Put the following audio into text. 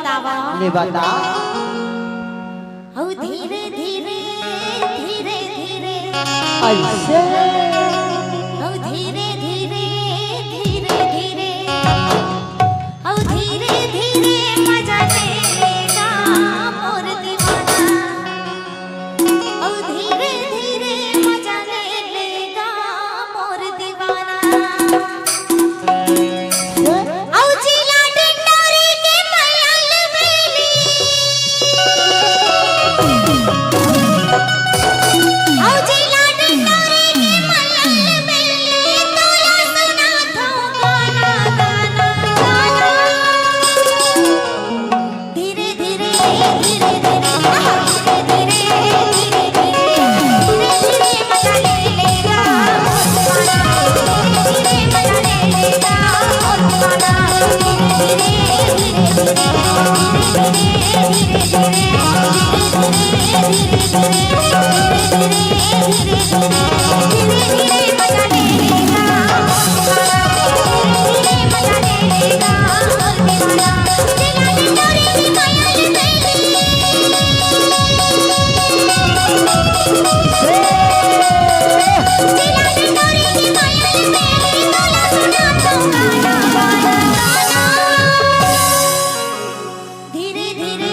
बतावा ने बता हो धीरे धीरे धीरे धीरे ऐसे हो धीरे धीरे धीरे धीरे हो धीरे धीरे मजा लेगा मोर दीवाना हो धीरे धीरे मजा लेगा मोर दीवाना औ जिला डंडोरी के मयल बेली औ जिला डंडोरी के मयल बेली तोला सुना था गाना गाना गाना धीरे धीरे धीरे धीरे धीरे धीरे धीरे मजा ले लेगा धीरे मजा ले लेगा और गाना धीरे धीरे